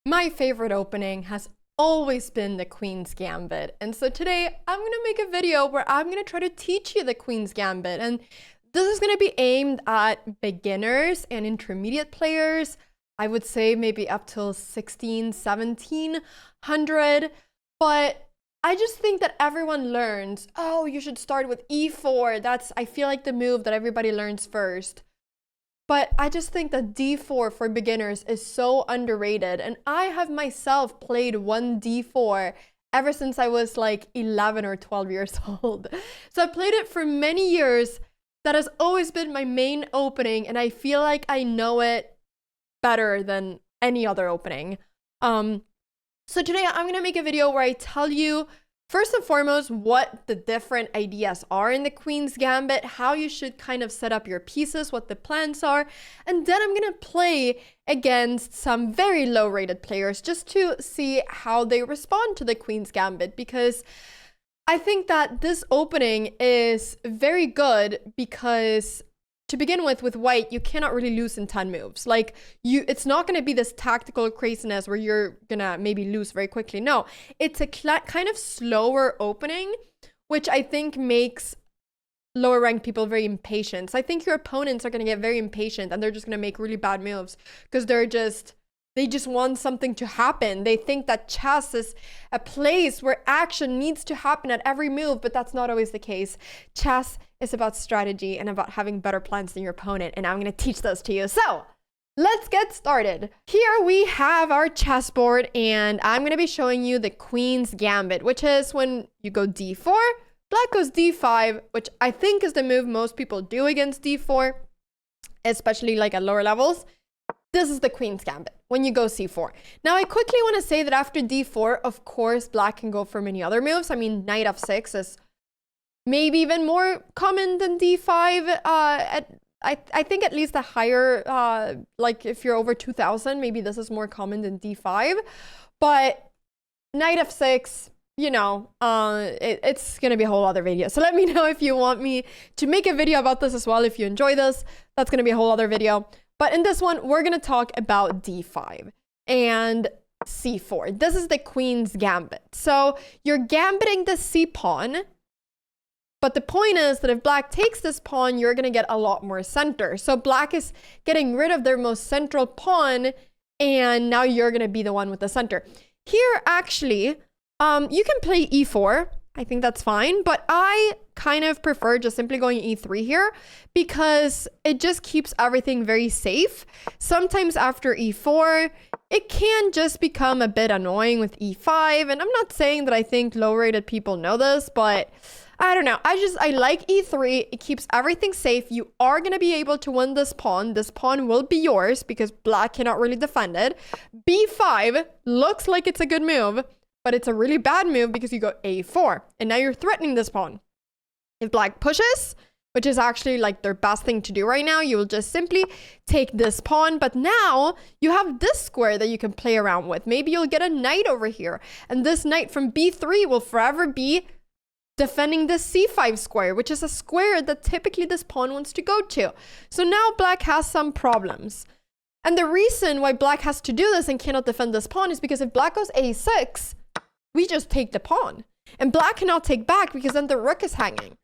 My favorite opening has always been the Queen's Gambit. And so today I'm going to make a video where I'm going to try to teach you the Queen's Gambit. And this is going to be aimed at beginners and intermediate players. I would say maybe up till 16, 1700. But I just think that everyone learns, oh, you should start with e4. That's, I feel like, the move that everybody learns first. But I just think that d4 for beginners is so underrated. And I have myself played one d4 ever since I was like 11 or 12 years old. So I played it for many years. That has always been my main opening. And I feel like I know it better than any other opening. So today I'm going to make a video where I tell you, first and foremost, what the different ideas are in the Queen's Gambit, how you should kind of set up your pieces, what the plans are, and then I'm going to play against some very low-rated players just to see how they respond to the Queen's Gambit, because I think that this opening is very good because to begin with white, you cannot really lose in 10 moves. Like, it's not going to be this tactical craziness where you're going to maybe lose very quickly. No, it's a kind of slower opening, which I think makes lower ranked people very impatient. So I think your opponents are going to get very impatient and they're just going to make really bad moves because they just want something to happen. They think that chess is a place where action needs to happen at every move, but that's not always the case. Chess is about strategy and about having better plans than your opponent, and I'm going to teach those to you. So let's get started. Here we have our chessboard, and I'm going to be showing you the Queen's Gambit, which is when you go d4, black goes d5, which I think is the move most people do against d4, especially like at lower levels. This is the Queen's Gambit when you go c4. Now, I quickly want to say that after d4, of course, black can go for many other moves. I mean, knight f6 is maybe even more common than d5. I think at least a higher, like if you're over 2000, maybe this is more common than d5. But knight f6, you know, it's going to be a whole other video. So let me know if you want me to make a video about this as well. If you enjoy this, that's going to be a whole other video. But in this one, we're going to talk about d5 and c4. This is the Queen's Gambit. So you're gambiting the c pawn. But the point is that if black takes this pawn, you're going to get a lot more center. So black is getting rid of their most central pawn. And now you're going to be the one with the center. Here, actually, you can play e4. I think that's fine, but I kind of prefer just simply going e3 here because it just keeps everything very safe. Sometimes after e4, it can just become a bit annoying with e5, and I'm not saying that I think low-rated people know this, but I don't know. I like e3. It keeps everything safe. You are going to be able to win this pawn. This pawn will be yours because black cannot really defend it. b5 looks like it's a good move, but it's a really bad move because you go a4. And now you're threatening this pawn. If black pushes, which is actually like their best thing to do right now, you will just simply take this pawn. But now you have this square that you can play around with. Maybe you'll get a knight over here. And this knight from b3 will forever be defending the c5 square, which is a square that typically this pawn wants to go to. So now black has some problems. And the reason why black has to do this and cannot defend this pawn is because if black goes a6, we just take the pawn. And black cannot take back because then the rook is hanging.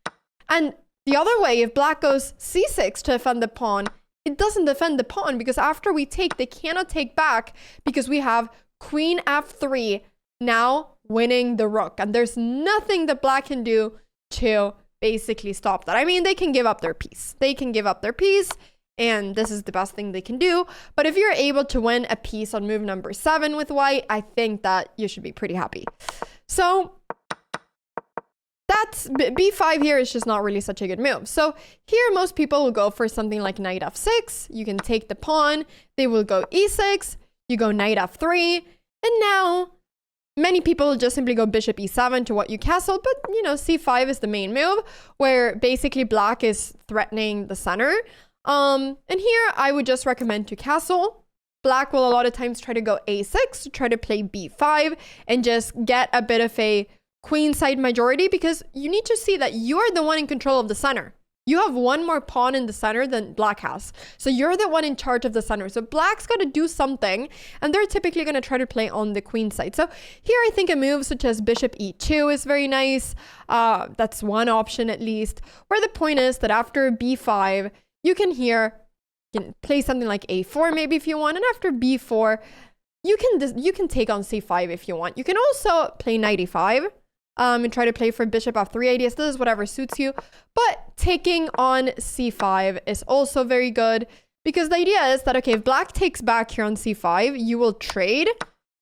And the other way, if black goes c6 to defend the pawn, it doesn't defend the pawn because after we take, they cannot take back because we have queen f3 now winning the rook. And there's nothing that black can do to basically stop that. I mean, they can give up their piece. They can give up their piece. And this is the best thing they can do. But if you're able to win a piece on move number 7 with white, I think that you should be pretty happy. So that's b5 here is just not really such a good move. So here most people will go for something like knight f6. You can take the pawn. They will go e6. You go knight f3. And now many people will just simply go bishop e7 to what you castle. But, you know, c5 is the main move where basically black is threatening the center. And here I would just recommend to castle. Black will a lot of times try to go a6 to try to play b5 and just get a bit of a queenside majority because you need to see that you're the one in control of the center. you have one more pawn in the center than black has. So you're the one in charge of the center. So black's got to do something, and they're typically going to try to play on the queen side. So here I think a move such as bishop e2 is very nice. That's one option at least, where the point is that after b5, you can play something like a4 maybe if you want, and after b4, you can take on c5 if you want. You can also play knight e5. And try to play for bishop f3 ideas. This is whatever suits you. But taking on c5 is also very good, because the idea is that, okay, if black takes back here on c5, you will trade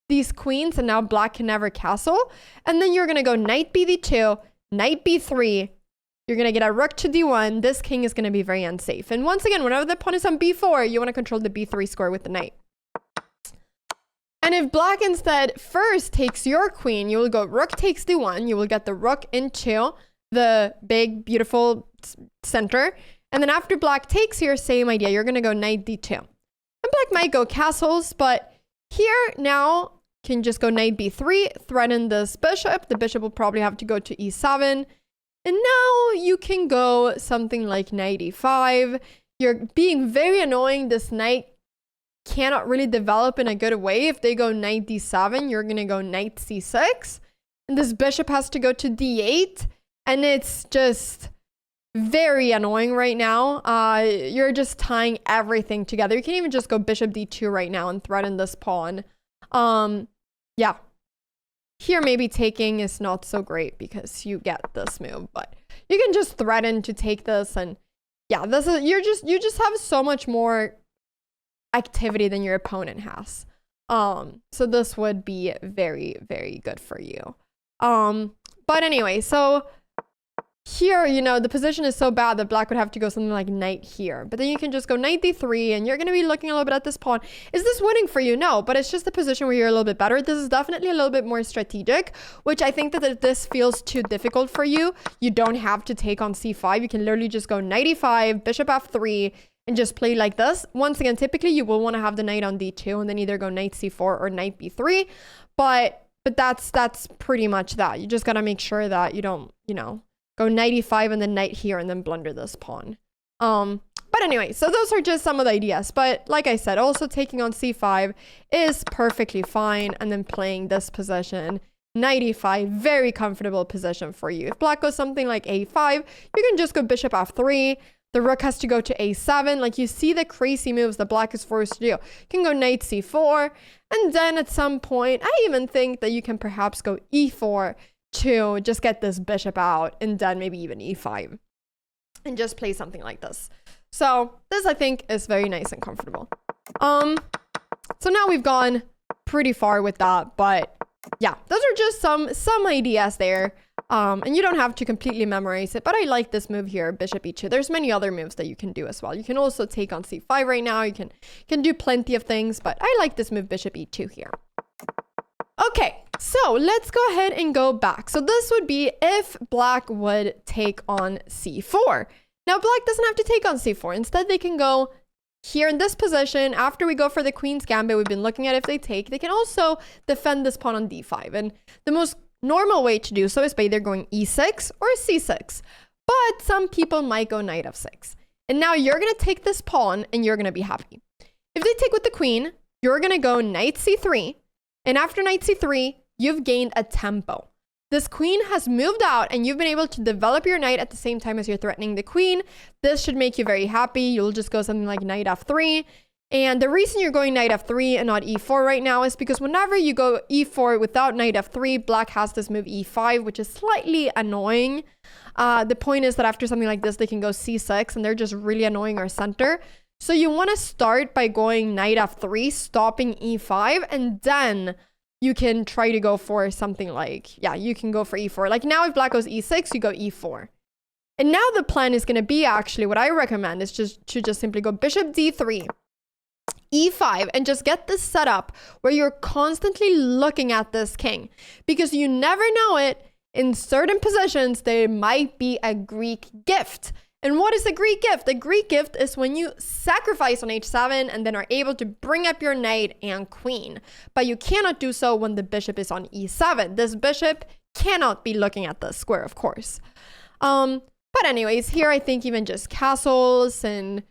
these queens, and now black can never castle. And then you're going to go knight bd2, knight b3. You're going to get a rook to d1. This king is going to be very unsafe. And once again, whenever the pawn is on b4, you want to control the b3 square with the knight. And if black instead first takes your queen, you will go rook takes d1. You will get the rook into the big, beautiful center. And then after black takes here, same idea. You're going to go knight d2. And black might go castles, but here now can just go knight b3, threaten this bishop. The bishop will probably have to go to e7. And now you can go something like knight e5. You're being very annoying. This knight cannot really develop in a good way. If they go knight d7, you're going to go knight c6. And this bishop has to go to d8. And it's just very annoying right now. You're just tying everything together. You can even just go bishop d2 right now and threaten this pawn. Yeah. Here maybe taking is not so great because you get this move. But you can just threaten to take this. And yeah, this is you just have so much more activity than your opponent has. So this would be very, very good for you. But anyway, so here, you know, the position is so bad that black would have to go something like knight here. But then you can just go knight d3, and you're going to be looking a little bit at this pawn. Is this winning for you? No, but it's just a position where you're a little bit better. This is definitely a little bit more strategic, which I think that if this feels too difficult for you, you don't have to take on c5. You can literally just go knight e5, bishop f3, and just play like this. Once again, typically you will want to have the knight on d2 and then either go knight c4 or knight b3. But that's pretty much that. You just got to make sure that you don't, you know, go knight e5 and then knight here and then blunder this pawn. But anyway, so those are just some of the ideas. But like I said, also taking on c5 is perfectly fine. And then playing this position, knight e5, very comfortable position for you. If black goes something like a5, you can just go bishop f3. The rook has to go to a7. Like, you see the crazy moves that black is forced to do. You can go knight c4. And then at some point, I even think that you can perhaps go e4 to just get this bishop out. And then maybe even e5. And just play something like this. So this, I think, is very nice and comfortable. So now we've gone pretty far with that. But yeah, those are just some ideas there. And you don't have to completely memorize it, but I like this move here, bishop e2. There's many other moves that you can do as well. You can also take on c5 right now. You can do plenty of things, but I like this move, bishop e2 here. Okay, so let's go ahead and go back. So this would be if black would take on c4. Now black doesn't have to take on c4. Instead, they can go here in this position. After we go for the queen's gambit, we've been looking at if they take. They can also defend this pawn on d5. And the most normal way to do so is by either going e6 or c6. But some people might go knight f6. And now you're going to take this pawn and you're going to be happy. If they take with the queen, you're going to go knight c3. And after knight c3, you've gained a tempo. This queen has moved out and you've been able to develop your knight at the same time as you're threatening the queen. This should make you very happy. You'll just go something like knight f3. And the reason you're going knight f3 and not e4 right now is because whenever you go e4 without knight f3, black has this move e5, which is slightly annoying. The point is that after something like this, they can go c6 and they're just really annoying our center. So you want to start by going knight f3, stopping e5, and then you can try to go for something like, yeah, you can go for e4. Like now if black goes e6, you go e4. And now the plan is going to be actually, what I recommend is to just simply go bishop d3. e5 and just get this set up where you're constantly looking at this king, because you never know it, in certain positions there might be a Greek gift. And what is a Greek gift? A Greek gift is when you sacrifice on h7 and then are able to bring up your knight and queen, but you cannot do so when the bishop is on e7. This bishop cannot be looking at the square, of course. But anyways, here I think even just castles, and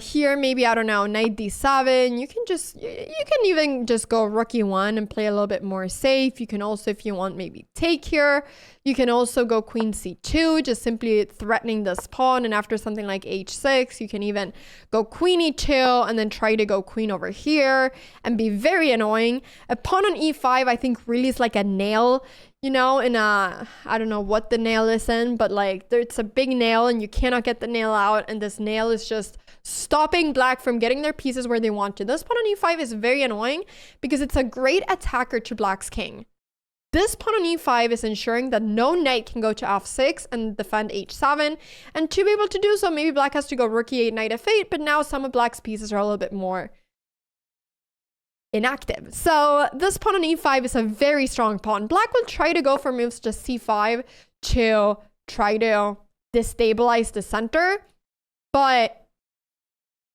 here maybe, I don't know, knight d7. You can even just go rook e1 and play a little bit more safe. You can also, if you want, maybe take here. You can also go queen c2, just simply threatening this pawn, and after something like h6, you can even go queen e2 and then try to go queen over here and be very annoying. A pawn on e5 I think really is like a nail, you know, in a, I don't know what the nail is in, but like it's a big nail and you cannot get the nail out, and this nail is just stopping black from getting their pieces where they want to. This pawn on e5 is very annoying because it's a great attacker to black's king. This pawn on e5 is ensuring that no knight can go to f6 and defend h7, and to be able to do so, maybe black has to go rook e8, knight f8, but now some of black's pieces are a little bit more inactive. So this pawn on e5 is a very strong pawn. Black will try to go for moves to c5 to try to destabilize the center, but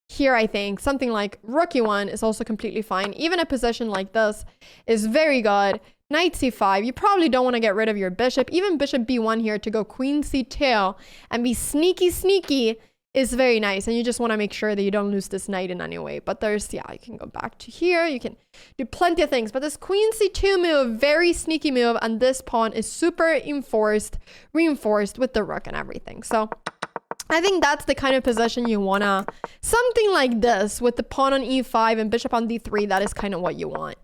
here I think something like rook e1 is also completely fine. Even a position like this is very good. Knight c5, you probably don't want to get rid of your bishop. Even bishop b1 here to go queen c2 and be sneaky is very nice, and you just want to make sure that you don't lose this knight in any way. But there's, yeah, you can go back to here, you can do plenty of things, but this queen c2 move, very sneaky move, and this pawn is super reinforced with the rook and everything. So I think that's the kind of position you wanna, something like this with the pawn on e5 and bishop on d3. That is kind of what you want.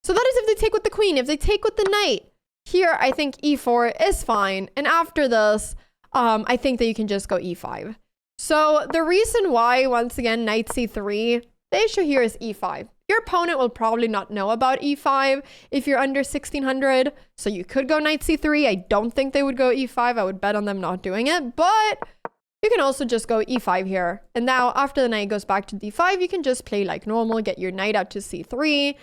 So that is if they take with the queen. If they take with the knight, here I think e4 is fine, and after this I think that you can just go e5. So the reason why, once again, knight c3, the issue here is e5. Your opponent will probably not know about e5 if you're under 1600, so you could go knight c3. I don't think they would go e5. I would bet on them not doing it, but you can also just go e5 here. And now after the knight goes back to d5, you can just play like normal, get your knight out to c3.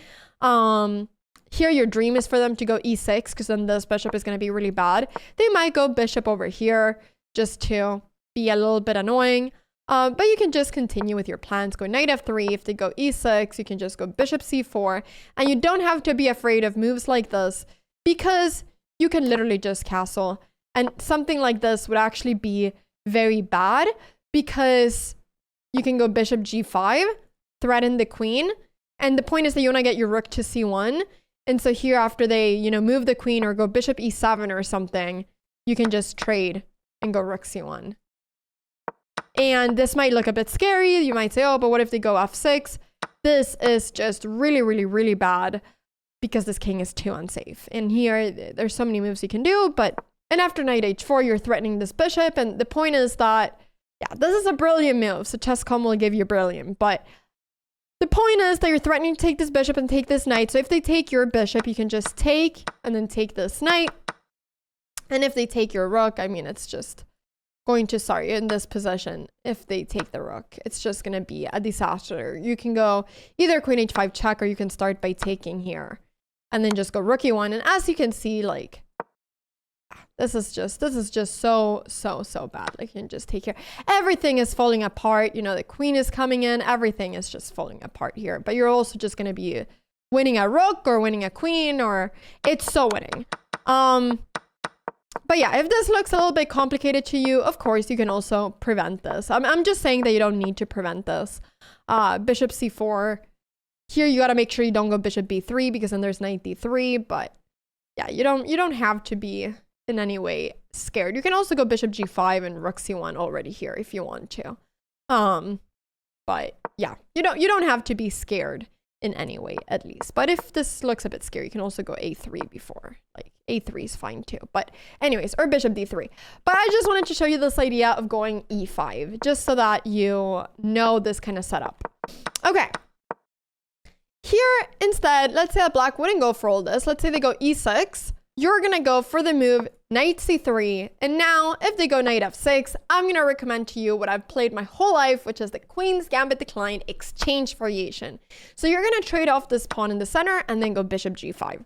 Here your dream is for them to go e6, because then this bishop is going to be really bad. They might go bishop over here just to be a little bit annoying. But you can just continue with your plans. Go knight f3. If they go e6, you can just go bishop c4. And you don't have to be afraid of moves like this, because you can literally just castle. And something like this would actually be very bad, because you can go bishop g5, threaten the queen. And the point is that you want to get your rook to c1. And so here, after they, you know, move the queen or go bishop e7 or something, you can just trade and go rook c1. And this might look a bit scary. You might say, oh, but what if they go f6? This is just really bad, because this king is too unsafe. And here, there's so many moves you can do. But, and after knight h4, you're threatening this bishop. And the point is that, yeah, this is a brilliant move. So chess.com will give you brilliant. But the point is that you're threatening to take this bishop and take this knight. So if they take your bishop, you can just take and then take this knight. And if they take your rook, I mean, it's just going to, sorry, in this position, if they take the rook, it's just going to be a disaster. You can go either queen h5 check, or you can start by taking here and then just go rook e1. And as you can see, like, this is just so bad. Like, you can just take here. Everything is falling apart. You know, the queen is coming in. Everything is just falling apart here. But you're also just going to be winning a rook or winning a queen, or it's so winning. But yeah, if this looks a little bit complicated to you, of course, you can also prevent this. I'm just saying that you don't need to prevent this. Bishop c4. Here, you got to make sure you don't go bishop b3, because then there's knight d3. But yeah, you don't have to be in any way scared. You can also go bishop g5 and rook c1 already here if you want to. But yeah, you don't have to be scared in any way, at least. But if this looks a bit scary, you can also go a3 before. Like, a3 is fine too. But anyways, or bishop d3. But I just wanted to show you this idea of going e5, just so that you know this kind of setup. Okay. Here, instead, let's say that black wouldn't go for all this. Let's say they go e6. You're going to go for the move knight c3. And now, if they go knight f6, I'm going to recommend to you what I've played my whole life, which is the Queen's Gambit declined exchange variation. So you're going to trade off this pawn in the center and then go bishop g5.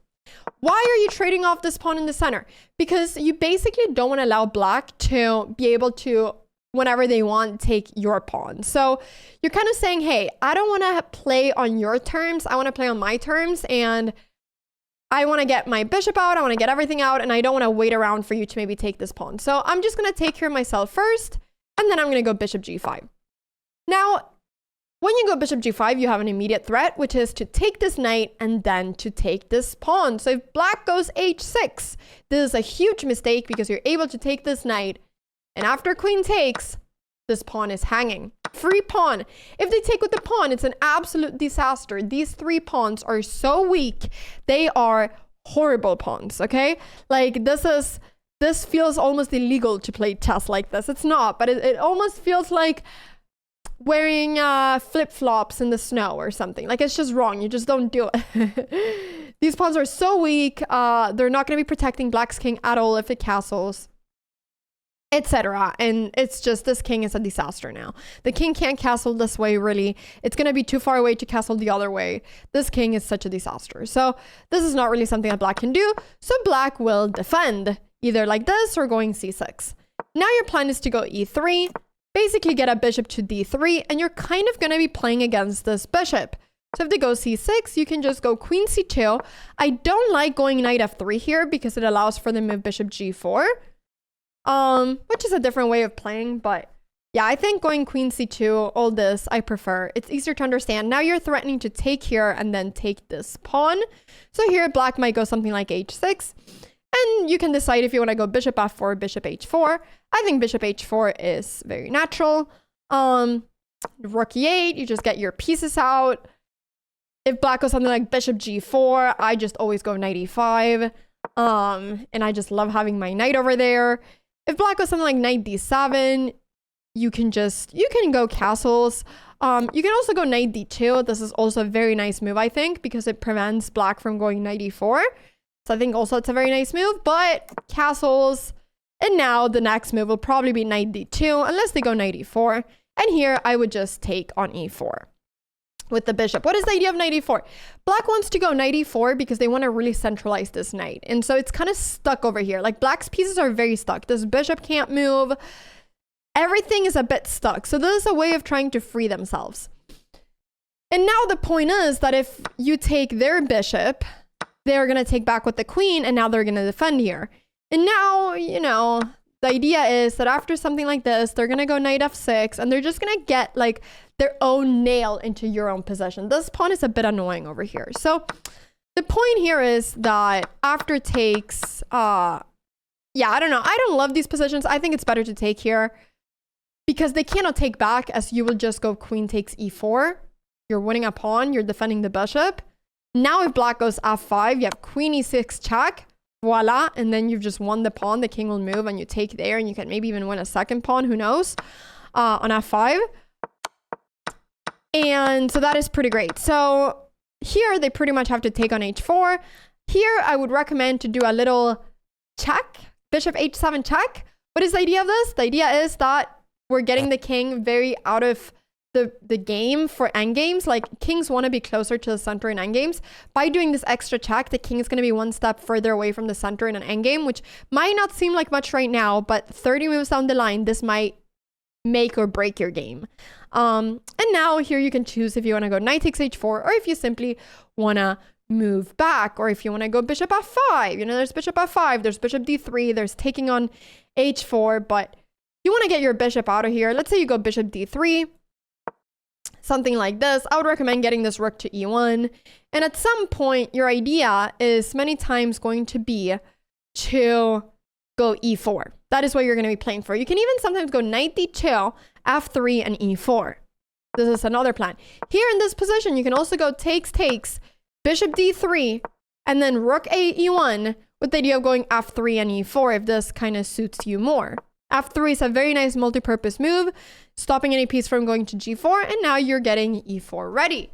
Why are you trading off this pawn in the center? Because you basically don't want to allow black to be able to, whenever they want, take your pawn. So you're kind of saying, hey, I don't want to play on your terms. I want to play on my terms. And I want to get my bishop out, I want to get everything out, and I don't want to wait around for you to maybe take this pawn. So I'm just going to take care of myself first, and then I'm going to go bishop g5. Now, when you go bishop g5, you have an immediate threat, which is to take this knight and then to take this pawn. So if black goes h6, this is a huge mistake because you're able to take this knight, and after queen takes, this pawn is hanging. Free pawn. If they take with the pawn, it's an absolute disaster. These 3 pawns are so weak. They are horrible pawns, okay? Like, this feels almost illegal to play chess like this. It's not, but it almost feels like wearing flip-flops in the snow or something. Like, it's just wrong. You just don't do it. These pawns are so weak. They're not going to be protecting black's king at all if it castles, etc. And it's just, this king is a disaster now. The king can't castle this way, really. It's going to be too far away to castle the other way. This king is such a disaster. So this is not really something that black can do. So black will defend, either like this or going c6. Now your plan is to go e3, basically get a bishop to d3, and you're kind of going to be playing against this bishop. So if they go c6, you can just go queen c2. I don't like going knight f3 here because it allows for the move bishop g4, which is a different way of playing. But yeah, I think going queen c2, all this, I prefer. It's easier to understand. Now you're threatening to take here and then take this pawn. So here black might go something like h6. And you can decide if you want to go bishop f4, bishop h4. I think bishop h4 is very natural. Rook e8, you just get your pieces out. If black goes something like bishop g4, I just always go knight e5. And I just love having my knight over there. If black goes something like knight d7, you can go castles. You can also go knight d2. This is also a very nice move, I think, because it prevents black from going knight e4. So I think also it's a very nice move, but castles. And now the next move will probably be knight d2, unless they go knight e4. And here I would just take on e4 with the bishop. What is the idea of knight e4? Black wants to go knight e4 because they want to really centralize this knight. And so it's kind of stuck over here. Like, black's pieces are very stuck. This bishop can't move. Everything is a bit stuck. So this is a way of trying to free themselves. And now the point is that if you take their bishop, they're going to take back with the queen, and now they're going to defend here. And now, you know, the idea is that after something like this, they're going to go knight f6, and they're just going to get, like, their own nail into your own possession. This pawn is a bit annoying over here. So the point here is that after takes, yeah, I don't know. I don't love these positions. I think it's better to take here because they cannot take back, as you will just go queen takes e4. You're winning a pawn. You're defending the bishop. Now if black goes f5, you have queen e6 check, voila, and then you've just won the pawn. The king will move and you take there, and you can maybe even win a second pawn, who knows, on f5. And so that is pretty great. So here they pretty much have to take on h4. Here I would recommend to do a little check, bishop h7 check. What is the idea of this? The idea is that we're getting the king very out of the game for endgames. Like, kings want to be closer to the center in endgames. By doing this extra check, the king is going to be one step further away from the center in an endgame, which might not seem like much right now, but 30 moves down the line, this might make or break your game. And now here you can choose if you want to go knight takes h4, or if you simply want to move back, or if you want to go bishop f5. You know, there's bishop f5, there's bishop d3, there's taking on h4, but you want to get your bishop out of here. Let's say you go bishop d3, something like this. I would recommend getting this rook to e1. And at some point, your idea is many times going to be to go e4. That is what you're going to be playing for. You can even sometimes go knight d2, f3, and e4. This is another plan. Here in this position, you can also go takes, bishop d3, and then rook e1, with the idea of going f3 and e4 if this kind of suits you more. f3 is a very nice multi-purpose move, stopping any piece from going to g4, and now you're getting e4 ready.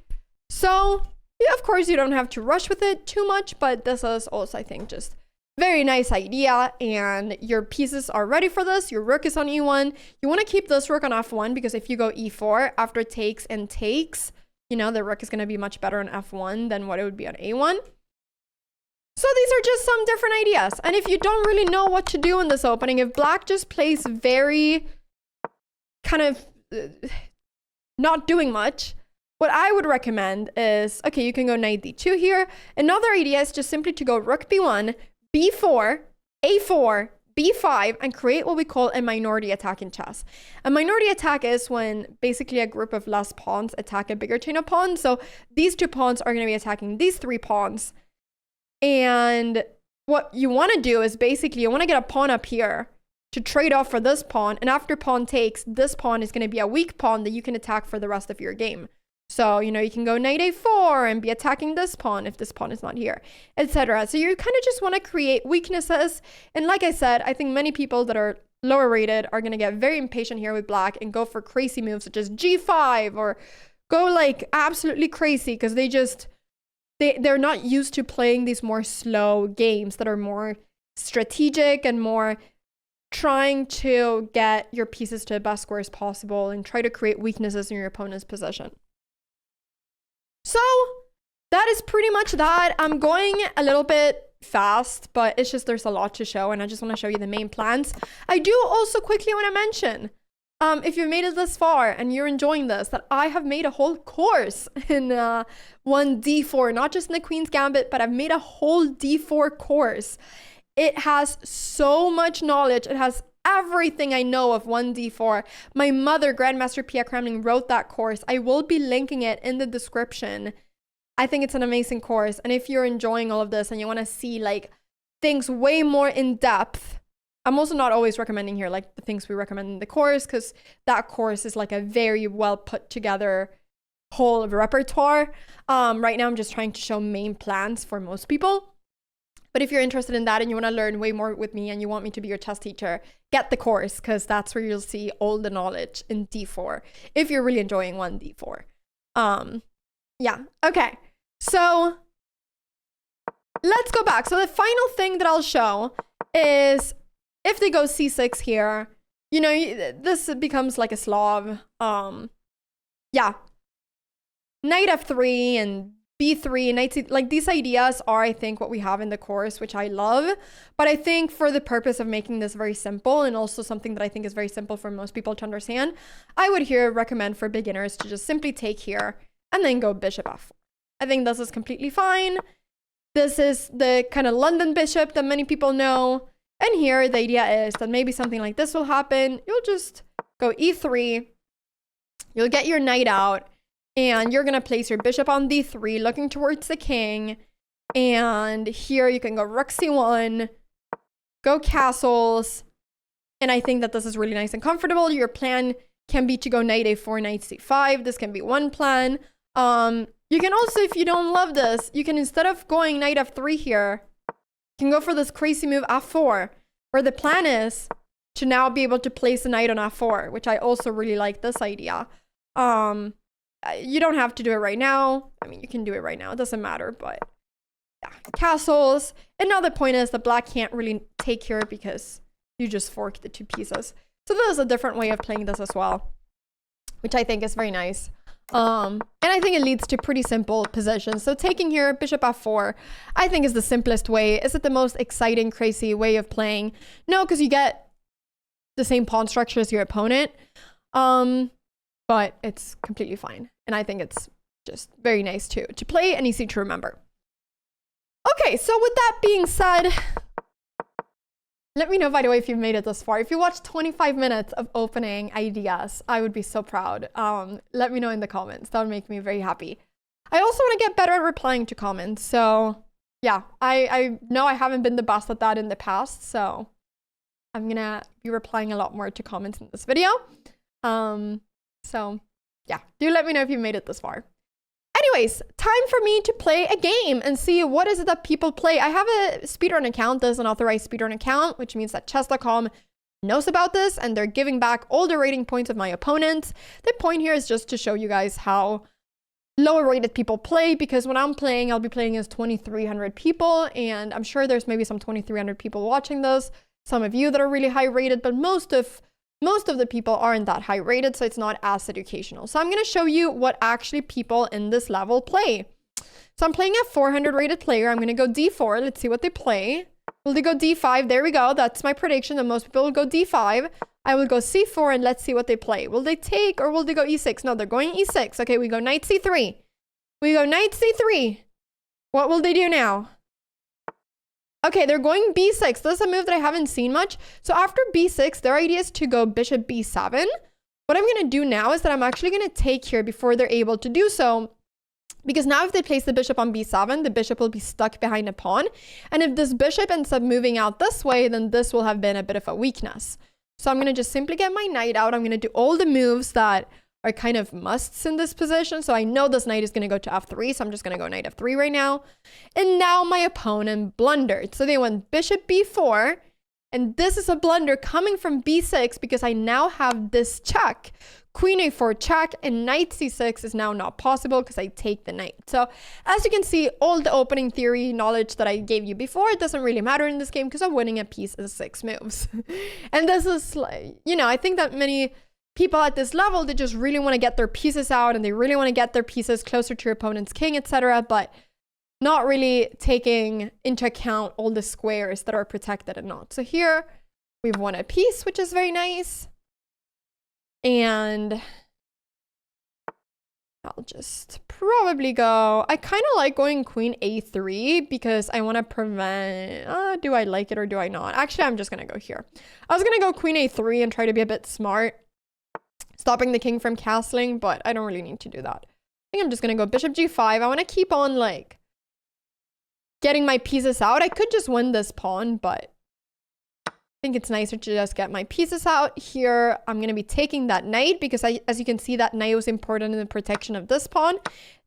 So, yeah, of course, you don't have to rush with it too much, but this is also, I think, just very nice idea, and your pieces are ready for this. Your rook is on e1. You want to keep this rook on f1, because if you go e4 after takes and takes, you know, the rook is going to be much better on f1 than what it would be on a1. So these are just some different ideas. And if you don't really know what to do in this opening, if black just plays very kind of not doing much, what I would recommend is, okay, you can go knight d2 here. Another idea is just simply to go rook b1, b4, a4, b5, and create what we call a minority attack in chess. A minority attack is when basically a group of less pawns attack a bigger chain of pawns. So these two pawns are going to be attacking these three pawns. And what you want to do is basically you want to get a pawn up here to trade off for this pawn. And after pawn takes, this pawn is going to be a weak pawn that you can attack for the rest of your game. So, you know, you can go knight a4 and be attacking this pawn if this pawn is not here, etc. So you kind of just want to create weaknesses. And like I said, I think many people that are lower rated are going to get very impatient here with black and go for crazy moves such as g5 or go like absolutely crazy because they're not used to playing these more slow games that are more strategic and more trying to get your pieces to the best squares possible and try to create weaknesses in your opponent's position. So that is pretty much that. I'm going a little bit fast, but it's just there's a lot to show and I just want to show you the main plans. I do also quickly want to mention, if you've made it this far and you're enjoying this, that I have made a whole course in 1d4, not just in the Queen's Gambit, but I've made a whole d4 course. It has so much knowledge. It has everything I know of 1d4. My mother, Grandmaster Pia Cramling, wrote that course. I will be linking it in the description. I think it's an amazing course. And if you're enjoying all of this and you want to see like things way more in depth, I'm also not always recommending here like the things we recommend in the course because that course is like a very well put together whole repertoire. Right now I'm just trying to show main plans for most people. But if you're interested in that and you want to learn way more with me and you want me to be your chess teacher, get the course because that's where you'll see all the knowledge in d4 if you're really enjoying 1d4. Yeah, okay. So let's go back. So the final thing that I'll show is if they go c6 here, you know, this becomes like a Slav. Yeah. Knight f3 and b3 and knight c, like these ideas are, I think, what we have in the course, which I love. But I think for the purpose of making this very simple and also something that I think is very simple for most people to understand, I would here recommend for beginners to just simply take here and then go bishop f4. I think this is completely fine. This is the kind of London bishop that many people know. And here the idea is that maybe something like this will happen. You'll just go e3. You'll get your knight out. And you're going to place your bishop on d3, looking towards the king. And here you can go rook c1, go castles. And I think that this is really nice and comfortable. Your plan can be to go knight a4, knight c5. This can be one plan. You can also, if you don't love this, you can, instead of going knight f3 here, you can go for this crazy move f4, where the plan is to now be able to place a knight on f4, which I also really like this idea. You don't have to do it right now. I mean, you can do it right now. It doesn't matter, but yeah. Castles. Another point is that black can't really take here because you just fork the two pieces. So this is a different way of playing this as well, which I think is very nice. And I think it leads to pretty simple positions. So taking here, bishop f4, I think is the simplest way. Is it the most exciting, crazy way of playing? No, because you get the same pawn structure as your opponent. But it's completely fine. And I think it's just very nice to play and easy to remember. Okay, so with that being said, let me know, by the way, if you've made it this far. If you watched 25 minutes of opening ideas, I would be so proud. Let me know in the comments. That would make me very happy. I also want to get better at replying to comments. So yeah, I know I haven't been the best at that in the past. So I'm going to be replying a lot more to comments in this video. So yeah, do let me know if you made it this far. Anyways, time for me to play a game and see what is it that people play. I have a speedrun account. This is an authorized speedrun account, which means that chess.com knows about this and they're giving back all the rating points of my opponents. The point here is just to show you guys how lower rated people play, because when I'm playing, I'll be playing as 2,300 people, and I'm sure there's maybe some 2,300 people watching this. Some of you that are really high rated, but most of the people aren't that high rated, so it's not as educational. So I'm going to show you what actually people in this level play. So I'm playing a 400 rated player. I'm going to go d4. Let's see what they play. Will they go d5? There we go. That's my prediction that most people will go d5. I will go c4 and let's see what they play. Will they take or will they go e6? No, they're going e6. Okay, we go knight c3. We go knight c3. What will they do now? Okay, they're going b6. This is a move that I haven't seen much. So after b6, their idea is to go bishop b7. What I'm going to do now is that I'm actually going to take here before they're able to do so. Because now if they place the bishop on b7, the bishop will be stuck behind a pawn. And if this bishop ends up moving out this way, then this will have been a bit of a weakness. So I'm going to just simply get my knight out. I'm going to do all the moves that are kind of musts in this position. So I know this knight is going to go to f3. So I'm just going to go knight f3 right now. And now my opponent blundered. So they went bishop b4. And this is a blunder coming from b6 because I now have this check. Queen a4 check and knight c6 is now not possible because I take the knight. So as you can see, all the opening theory knowledge that I gave you before, it doesn't really matter in this game because I'm winning a piece in 6 moves. And this is like, you know, I think that many people at this level, they just really want to get their pieces out and they really want to get their pieces closer to your opponent's king, etc. But not really taking into account all the squares that are protected and not. So here we've won a piece, which is very nice. And I'll just probably go, I kind of like going queen a3 because I want to prevent, do I like it or do I not? Actually, I'm just going to go here. I was going to go queen a3 and try to be a bit smart, stopping the king from castling, but I don't really need to do that. I think I'm just going to go bishop g5. I want to keep on like getting my pieces out. I could just win this pawn, but I think it's nicer to just get my pieces out. Here, I'm going to be taking that knight because as you can see, that knight was important in the protection of this pawn.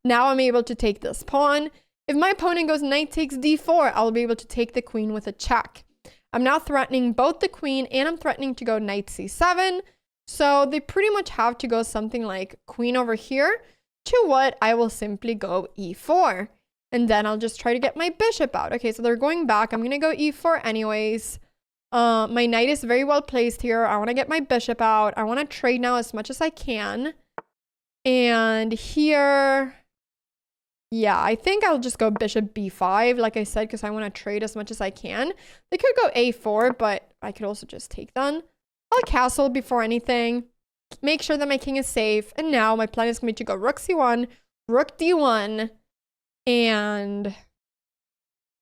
Now I'm able to take this pawn. If my opponent goes knight takes d4, I'll be able to take the queen with a check. I'm now threatening both the queen and I'm threatening to go knight c7. So they pretty much have to go something like queen over here, to what I will simply go e4. And then I'll just try to get my bishop out. Okay, so they're going back. I'm going to go e4 anyways. My knight is very well placed here. I want to get my bishop out. I want to trade now as much as I can. And here, yeah, I think I'll just go bishop b5, like I said, because I want to trade as much as I can. They could go a4, but I could also just take them. I'll castle before anything. Make sure that my king is safe. And now my plan is going to go rook c1, rook d1, and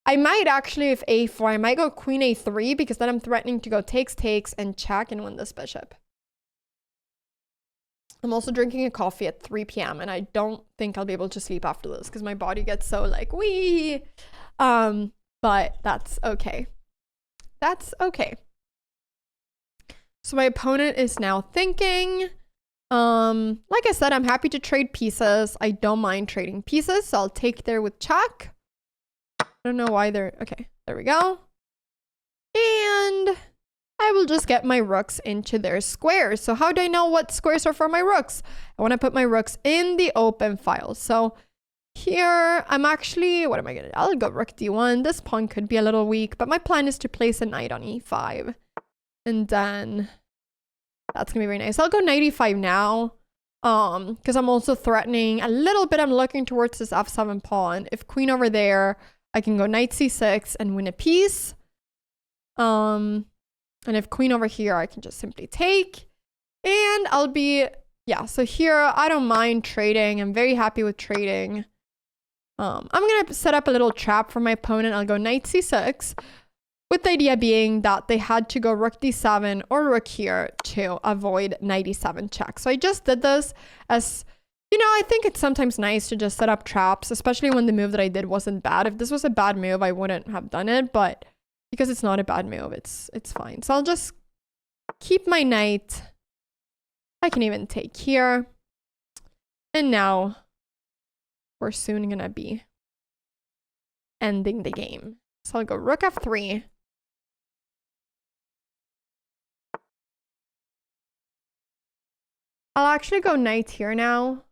I might actually, if a4, I might go queen a3 because then I'm threatening to go takes, takes, and check and win this bishop. I'm also drinking a coffee at 3 p.m. and I don't think I'll be able to sleep after this because my body gets so like, wee. But that's okay. That's okay. So my opponent is now thinking, like I said, I'm happy to trade pieces. I don't mind trading pieces. So I'll take there with check. I don't know why they're... Okay, there we go. And I will just get my rooks into their squares. So how do I know what squares are for my rooks? I want to put my rooks in the open file. So here, I'm actually... What am I going to do? I'll go rook d1. This pawn could be a little weak, but my plan is to place a knight on e5. And then that's going to be very nice. I'll go knight e5 now. Because I'm also threatening a little bit. I'm looking towards this f7 pawn. If queen over there... I can go knight c6 and win a piece. And if queen over here, I can just simply take. And I'll be... Yeah, so here, I don't mind trading. I'm very happy with trading. I'm going to set up a little trap for my opponent. I'll go knight c6. With the idea being that they had to go rook d7 or rook here to avoid knight e7 check. So I just did this as... You know, I think it's sometimes nice to just set up traps, especially when the move that I did wasn't bad. If this was a bad move, I wouldn't have done it, but because it's not a bad move, it's fine. So I'll just keep my knight. I can even take here. And now we're soon going to be ending the game. So I'll go rook f3. I'll actually go knight here now.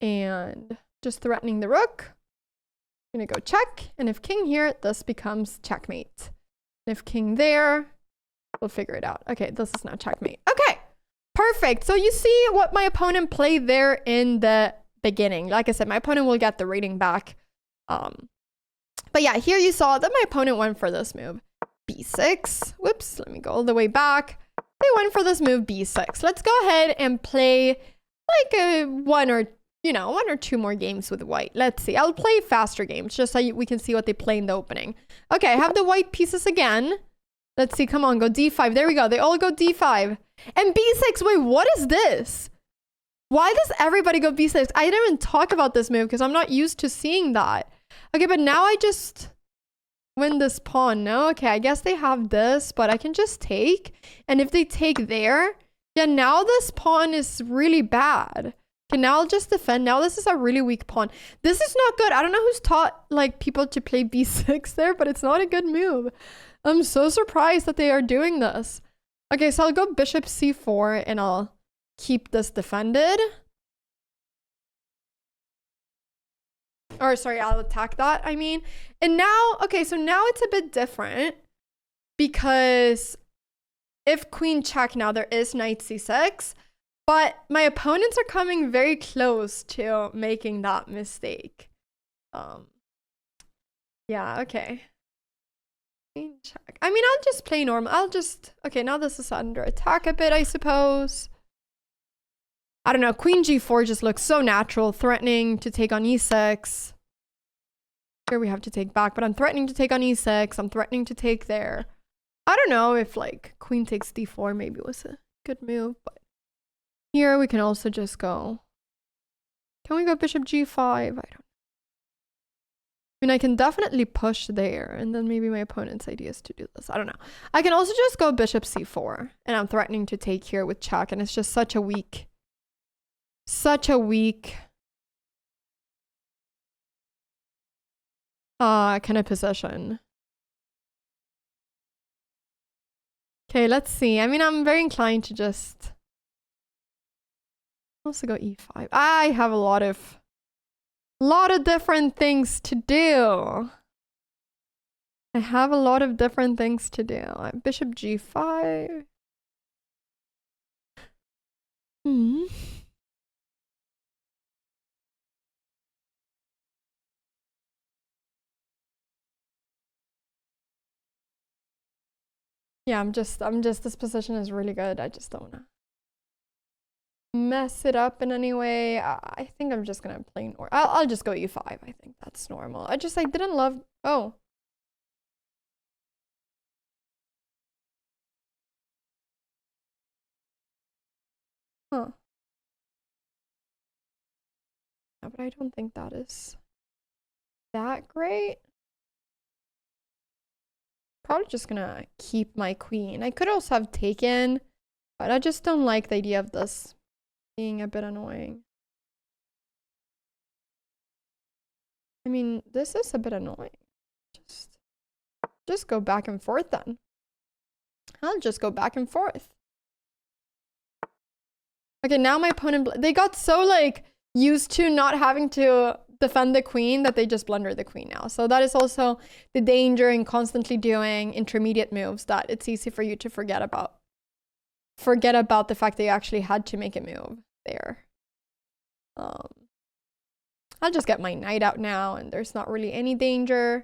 And just threatening the rook. I'm going to go check. And if king here, this becomes checkmate. And if king there, we'll figure it out. Okay, this is now checkmate. Okay, perfect. So you see what my opponent played there in the beginning. Like I said, my opponent will get the rating back. But yeah, here you saw that my opponent went for this move. b6. Whoops, let me go all the way back. They went for this move b6. Let's go ahead and play like a one or two more games with white. Let's see. I'll play faster games just so we can see what they play in the opening. Okay, I have the white pieces again. Let's see. Come on, go d5. There we go. They all go d5. And b6. Wait, what is this? Why does everybody go b6? I didn't even talk about this move because I'm not used to seeing that. Okay, but now I just win this pawn. No? Okay, I guess they have this, but I can just take. And if they take there, yeah, now this pawn is really bad. Okay, now I'll just defend. Now this is a really weak pawn. This is not good. I don't know who's taught like people to play b6 there, but it's not a good move. I'm so surprised that they are doing this. Okay, so I'll go bishop c4 and I'll keep this defended. Or sorry, I'll attack that, I mean. And now, okay, so now it's a bit different because if queen check now, there is knight c6, but my opponents are coming very close to making that mistake. Yeah, okay. Queen check. I mean, I'll just play normal. Okay, now this is under attack a bit, I suppose. I don't know, queen g4 just looks so natural, threatening to take on e6. Here we have to take back, but I'm threatening to take on e6. I'm threatening to take there. I don't know if like queen takes d4 maybe was a good move, but here we can also just go. Can we go bishop g5? I don't know. I mean, I can definitely push there, and then maybe my opponent's idea is to do this. I don't know. I can also just go bishop c4, and I'm threatening to take here with check, and it's just such a weak kind of position. Okay, let's see. I mean, I'm very inclined to just also go e5. I have a lot of different things to do. I have a lot of different things to do. Bishop g5. Yeah, I'm just, this position is really good. I just don't want to mess it up in any way. I think I'm just gonna play normal. I'll just go e5. I think that's normal. I didn't love, oh. Huh. No, but I don't think that is that great. Probably just gonna keep my queen. I could also have taken, but I just don't like the idea of this being a bit annoying. I mean, this is a bit annoying. Just go back and forth then. I'll just go back and forth. Okay, now my opponent, they got so like used to not having to defend the queen that they just blunder the queen now. So that is also the danger in constantly doing intermediate moves, that it's easy for you to forget about the fact that you actually had to make a move there. I'll just get my knight out now and there's not really any danger.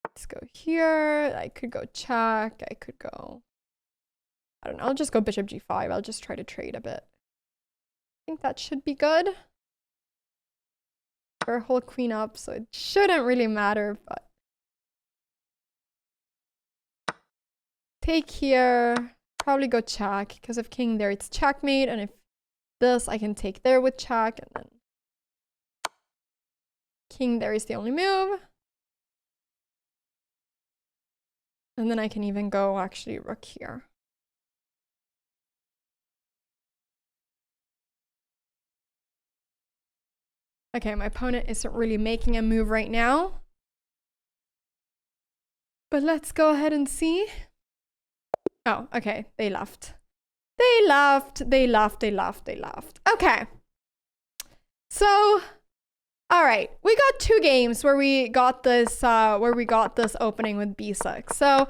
Let's go here. I could go check. I could go, I don't know. I'll just go bishop g5. I'll just try to trade a bit. I think that should be good. For a whole queen up, so it shouldn't really matter, but take here, probably go check, because if king there, it's checkmate, and if this, I can take there with check, and then king there is the only move. And then I can even go actually rook here. Okay, my opponent isn't really making a move right now. But let's go ahead and see. Oh, okay, they left. They left. Okay. So, all right, we got two games where we got this opening with b6. So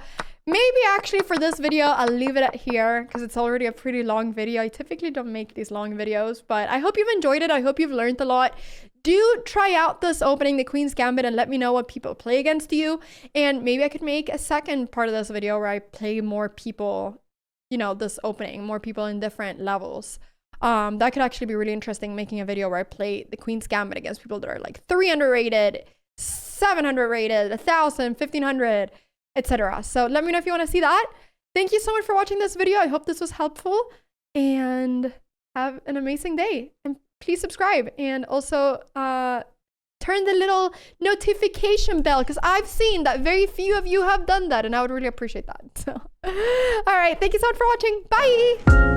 maybe actually for this video, I'll leave it at here because it's already a pretty long video. I typically don't make these long videos, but I hope you've enjoyed it. I hope you've learned a lot. Do try out this opening, the Queen's Gambit, and let me know what people play against you. And maybe I could make a second part of this video where I play more people, you know, this opening, more people in different levels. That could actually be really interesting, making a video where I play the Queen's Gambit against people that are like 300 rated, 700 rated, 1,000, 1,500, etc. So let me know if you want to see that. Thank you so much for watching this video. I hope this was helpful, and have an amazing day. And please subscribe, and also turn the little notification bell, because I've seen that very few of you have done that, and I would really appreciate that. So, all right, thank you so much for watching. Bye.